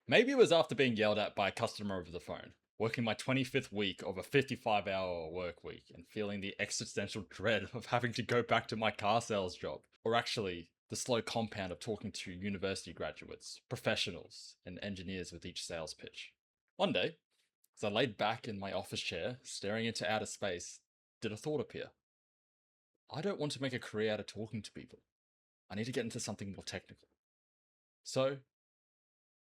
Maybe it was after being yelled at by a customer over the phone, working my 25th week of a 55-hour work week and feeling the existential dread of having to go back to my car sales job. Or actually, the slow compound of talking to university graduates, professionals, and engineers with each sales pitch. One day, as I laid back in my office chair, staring into outer space, did a thought appear. I don't want to make a career out of talking to people. I need to get into something more technical. So,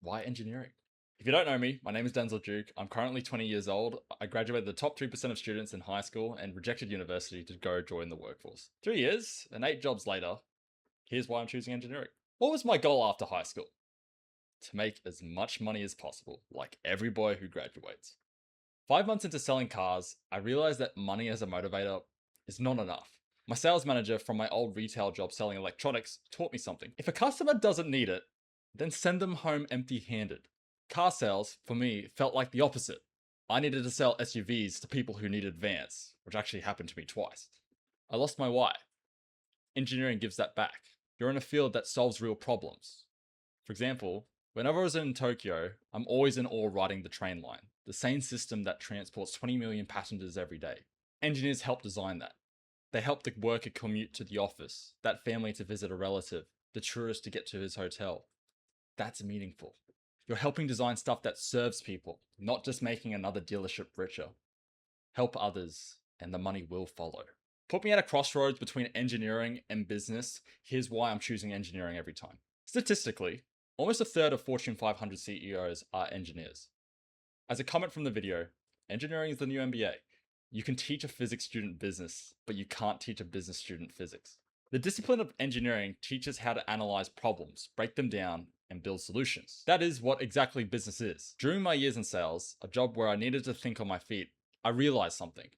why engineering? If you don't know me, my name is Denzel Duke. I'm currently 20 years old. I graduated the top 3% of students in high school and rejected university to go join the workforce. 3 years and 8 jobs later, here's why I'm choosing engineering. What was my goal after high school? To make as much money as possible, like every boy who graduates. 5 months into selling cars, I realized that money as a motivator is not enough. My sales manager from my old retail job selling electronics taught me something. If a customer doesn't need it, then send them home empty handed. Car sales, for me, felt like the opposite. I needed to sell SUVs to people who needed vans, which actually happened to me twice. I lost my why. Engineering gives that back. You're in a field that solves real problems. For example, whenever I was in Tokyo, I'm always in awe riding the train line, the same system that transports 20 million passengers every day. Engineers help design that. They help the worker commute to the office, that family to visit a relative, the tourist to get to his hotel. That's meaningful. You're helping design stuff that serves people, not just making another dealership richer. Help others, and the money will follow. Put me at a crossroads between engineering and business. Here's why I'm choosing engineering every time. Statistically, almost a third of Fortune 500 CEOs are engineers. As a comment from the video, engineering is the new MBA. You can teach a physics student business, but you can't teach a business student physics. The discipline of engineering teaches how to analyze problems, break them down, and build solutions. That is what exactly business is. During my years in sales, a job where I needed to think on my feet, I realized something.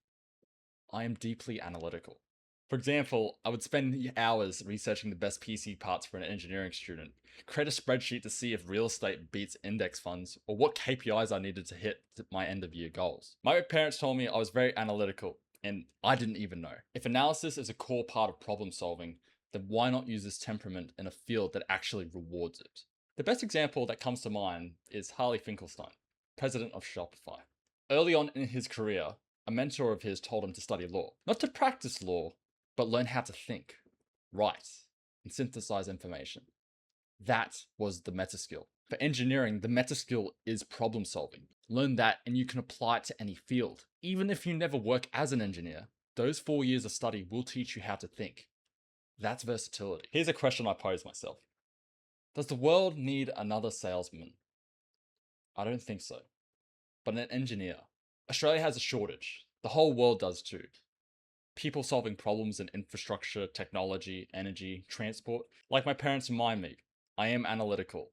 I am deeply analytical. For example, I would spend hours researching the best PC parts for an engineering student, create a spreadsheet to see if real estate beats index funds, or what KPIs I needed to hit my end of year goals. My parents told me I was very analytical, and I didn't even know. If analysis is a core part of problem solving, then why not use this temperament in a field that actually rewards it? The best example that comes to mind is Harley Finkelstein, president of Shopify. Early on in his career, a mentor of his told him to study law. Not to practice law, but learn how to think, write, and synthesize information. That was the meta skill. For engineering, the meta skill is problem solving. Learn that and you can apply it to any field. Even if you never work as an engineer, those 4 years of study will teach you how to think. That's versatility. Here's a question I pose myself. Does the world need another salesman? I don't think so. But an engineer. Australia has a shortage. The whole world does too. People solving problems in infrastructure, technology, energy, transport. Like my parents remind me, I am analytical.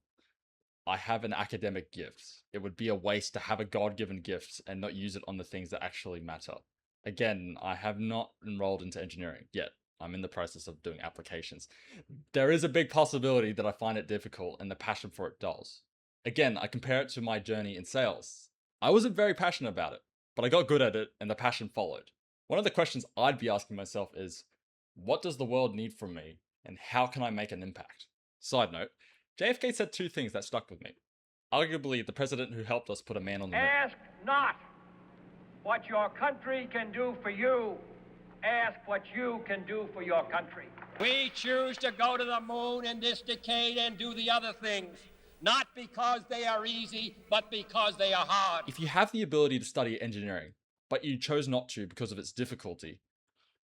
I have an academic gift. It would be a waste to have a God given gift and not use it on the things that actually matter. Again, I have not enrolled into engineering yet. I'm in the process of doing applications. There is a big possibility that I find it difficult and the passion for it dulls. Again, I compare it to my journey in sales. I wasn't very passionate about it, but I got good at it and the passion followed. One of the questions I'd be asking myself is, what does the world need from me and how can I make an impact? Side note, JFK said two things that stuck with me. Arguably, the president who helped us put a man on the moon. Ask not what your country can do for you. Ask what you can do for your country. We choose to go to the moon in this decade and do the other things, not because they are easy, but because they are hard. If you have the ability to study engineering, but you chose not to because of its difficulty,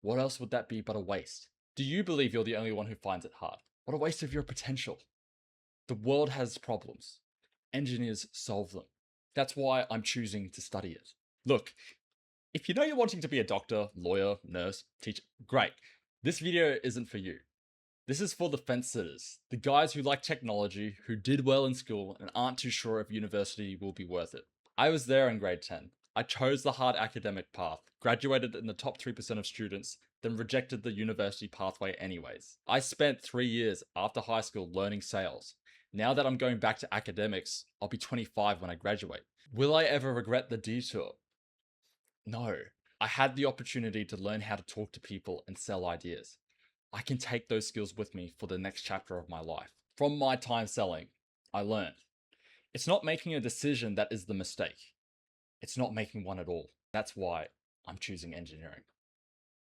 what else would that be but a waste? Do you believe you're the only one who finds it hard? What a waste of your potential. The world has problems. Engineers solve them. That's why I'm choosing to study it. Look, if you know you're wanting to be a doctor, lawyer, nurse, teacher, great. This video isn't for you. This is for the fence sitters, the guys who like technology, who did well in school and aren't too sure if university will be worth it. I was there in grade 10. I chose the hard academic path, graduated in the top 3% of students, then rejected the university pathway anyways. I spent 3 years after high school learning sales. Now that I'm going back to academics, I'll be 25 when I graduate. Will I ever regret the detour? No. I had the opportunity to learn how to talk to people and sell ideas. I can take those skills with me for the next chapter of my life. From my time selling, I learned It's not making a decision that is the mistake. It's not making one at all. That's why I'm choosing engineering.